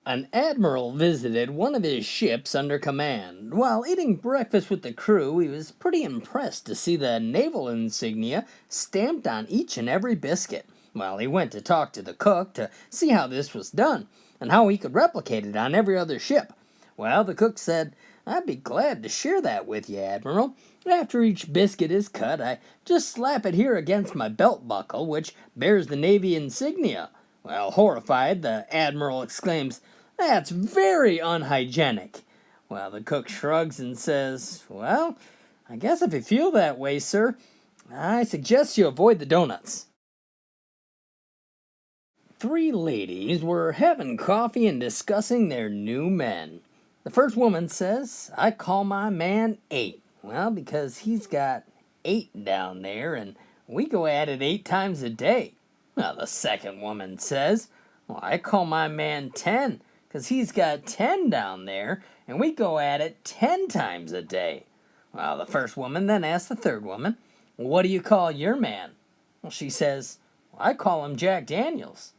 An admiral visited one of his ships under command. While eating breakfast with the crew, he was pretty impressed to see the naval insignia stamped on each and every biscuit. Well, he went to talk to the cook to see how this was done, and how he could replicate it on every other ship. Well, the cook said, "I'd be glad to share that with you, Admiral. After each biscuit is cut, I just slap it here against my belt buckle, which bears the Navy insignia." Well, horrified, the Admiral exclaims, "That's very unhygienic." Well, the cook shrugs and says, "Well, I guess if you feel that way, sir, I suggest you avoid the donuts." Three ladies were having coffee and discussing their new men. The first woman says, "I call my man 8. Well, because he's got 8 down there, and we go at it 8 times a day." Well, the second woman says, "Well, I call my man 10, because he's got 10 down there, and we go at it 10 times a day." Well, the first woman then asks the third woman, "What do you call your man?" Well, she says, "Well, I call him Jack Daniels."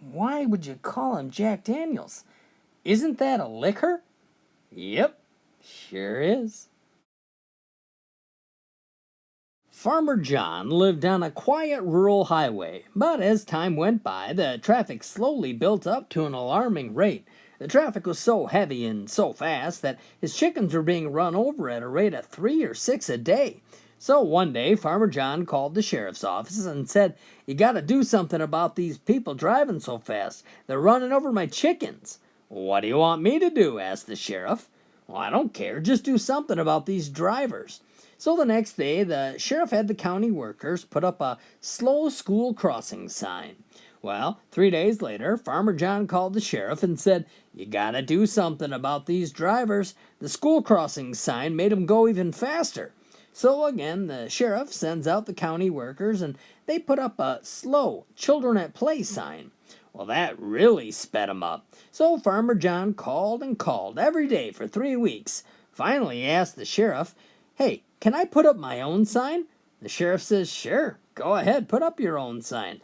"Why would you call him Jack Daniels? Isn't that a liquor?" "Yep, sure is." Farmer John lived on a quiet rural highway, but as time went by, the traffic slowly built up to an alarming rate. The traffic was so heavy and so fast that his chickens were being run over at a rate of 3 or 6 a day. So one day, Farmer John called the sheriff's office and said, "You gotta do something about these people driving so fast. They're running over my chickens." "What do you want me to do?" asked the sheriff. "Well, I don't care. Just do something about these drivers." So the next day, the sheriff had the county workers put up a slow school crossing sign. Well, 3 days later, Farmer John called the sheriff and said, "You gotta do something about these drivers. The school crossing sign made them go even faster." So again, the sheriff sends out the county workers and they put up a slow children at play sign. Well, that really sped him up. So Farmer John called and called every day for 3 weeks. Finally, he asked the sheriff, "Hey, can I put up my own sign?" The sheriff says, "Sure, go ahead, put up your own sign."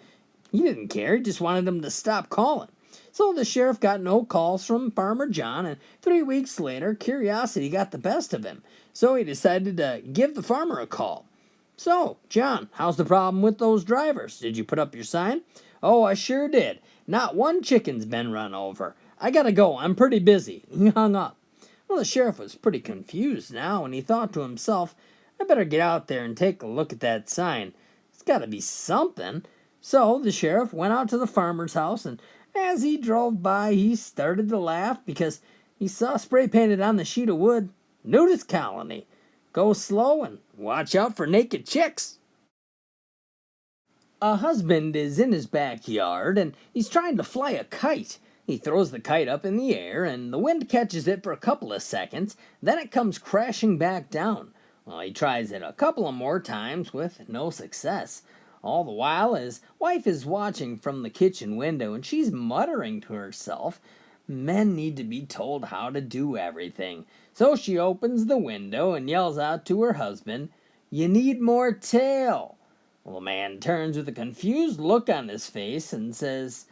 He didn't care, he just wanted them to stop calling. So the sheriff got no calls from Farmer John, and 3 weeks later, curiosity got the best of him. So he decided to give the farmer a call. "So, John, how's the problem with those drivers? Did you put up your sign?" "Oh, I sure did. Not one chicken's been run over. I gotta go, I'm pretty busy." He hung up. Well, the sheriff was pretty confused now, and he thought to himself, "I better get out there and take a look at that sign. It's got to be something." So the sheriff went out to the farmer's house, and as he drove by, he started to laugh because he saw spray painted on the sheet of wood, "Nudist Colony. Go slow and watch out for naked chicks." A husband is in his backyard and he's trying to fly a kite. He throws the kite up in the air and the wind catches it for a couple of seconds, then it comes crashing back down. Well, he tries it a couple of more times with no success. All the while, his wife is watching from the kitchen window and she's muttering to herself, "Men need to be told how to do everything." So she opens the window and yells out to her husband, "You need more tail." Well, the man turns with a confused look on his face and says,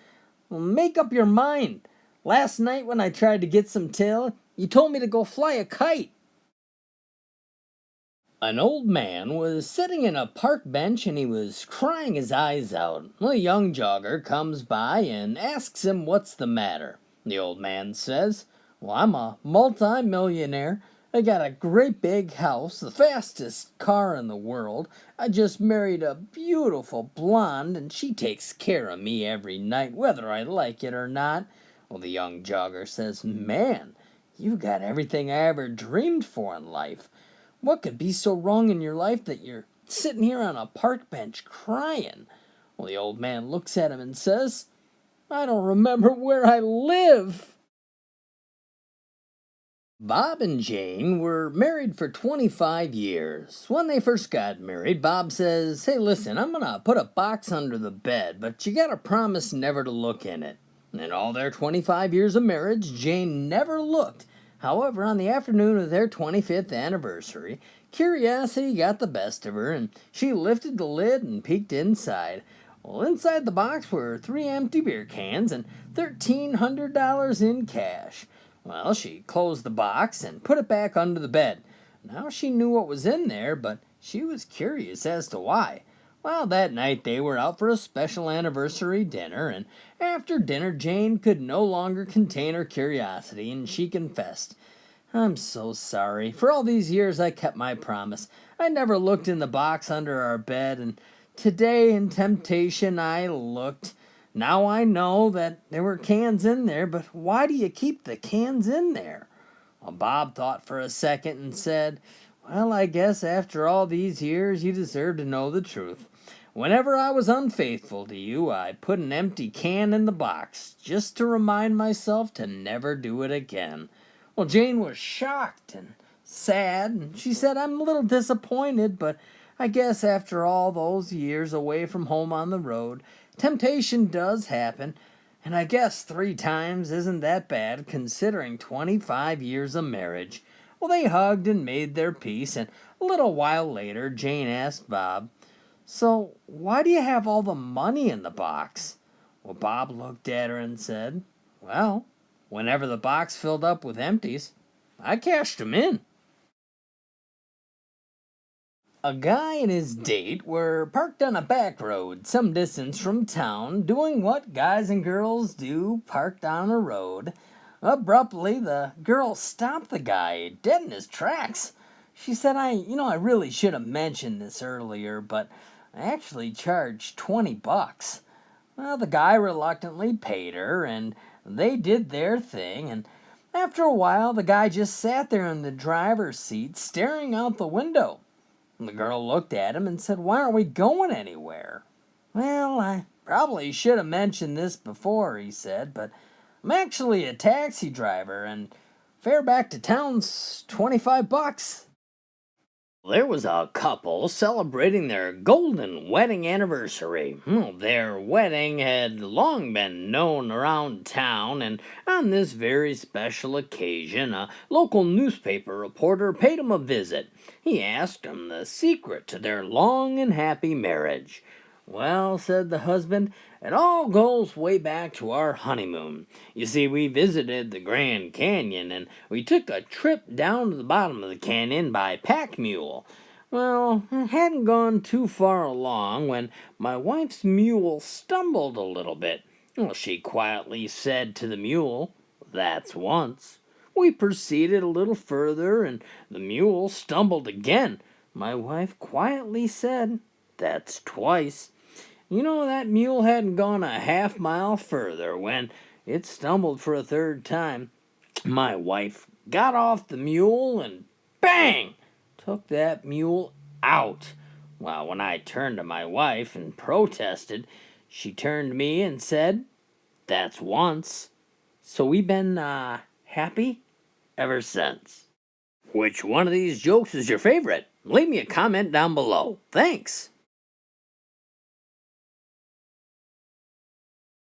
"Well, make up your mind. Last night when I tried to get some tail, you told me to go fly a kite." An old man was sitting in a park bench and he was crying his eyes out. A young jogger comes by and asks him what's the matter. The old man says, "Well, I'm a multi-millionaire. I got a great big house, the fastest car in the world. I just married a beautiful blonde and she takes care of me every night, whether I like it or not." Well, the young jogger says, "Man, you got everything I ever dreamed for in life. What could be so wrong in your life that you're sitting here on a park bench crying?" Well, the old man looks at him and says, "I don't remember where I live." Bob and Jane were married for 25 years. When they first got married, Bob says, "Hey, listen, I'm gonna put a box under the bed, but you gotta promise never to look in it." In all their 25 years of marriage, Jane never looked. However, on the afternoon of their 25th anniversary, curiosity got the best of her, and she lifted the lid and peeked inside. Well, inside the box were 3 empty beer cans and $1,300 in cash. Well, she closed the box and put it back under the bed. Now she knew what was in there, but she was curious as to why. Well, that night they were out for a special anniversary dinner, and after dinner Jane could no longer contain her curiosity, and she confessed, "I'm so sorry. For all these years I kept my promise. I never looked in the box under our bed, and today in temptation I looked. Now I know that there were cans in there, but why do you keep the cans in there?" Well, Bob thought for a second and said, "Well, I guess after all these years you deserve to know the truth. Whenever I was unfaithful to you, I put an empty can in the box, just to remind myself to never do it again." Well, Jane was shocked and sad, and she said, "I'm a little disappointed, but I guess after all those years away from home on the road, temptation does happen, and I guess 3 times isn't that bad considering 25 years of marriage." Well, they hugged and made their peace, and a little while later Jane asked Bob, "So, why do you have all the money in the box?" Well, Bob looked at her and said, "Well, whenever the box filled up with empties, I cashed 'em in." A guy and his date were parked on a back road some distance from town, doing what guys and girls do parked on a road. Abruptly, the girl stopped the guy dead in his tracks. She said, I really should have mentioned this earlier, but I actually charged $20. Well, the guy reluctantly paid her, and they did their thing, and after a while, the guy just sat there in the driver's seat, staring out the window. The girl looked at him and said, "Why aren't we going anywhere?" "Well, I probably should have mentioned this before," he said, "but I'm actually a taxi driver, and fare back to town's $25. There was a couple celebrating their golden wedding anniversary. Their wedding had long been known around town, and on this very special occasion, a local newspaper reporter paid them a visit. He asked them the secret to their long and happy marriage. "Well," said the husband, "it all goes way back to our honeymoon. You see, we visited the Grand Canyon, and we took a trip down to the bottom of the canyon by pack mule. Well, it hadn't gone too far along when my wife's mule stumbled a little bit. Well, she quietly said to the mule, 'That's once.' We proceeded a little further, and the mule stumbled again. My wife quietly said, 'That's twice.' That mule hadn't gone a half-mile further when it stumbled for a third time. My wife got off the mule and bang! Took that mule out. Well, when I turned to my wife and protested, she turned to me and said, 'That's once.' So we've been, happy ever since." Which one of these jokes is your favorite? Leave me a comment down below. Thanks!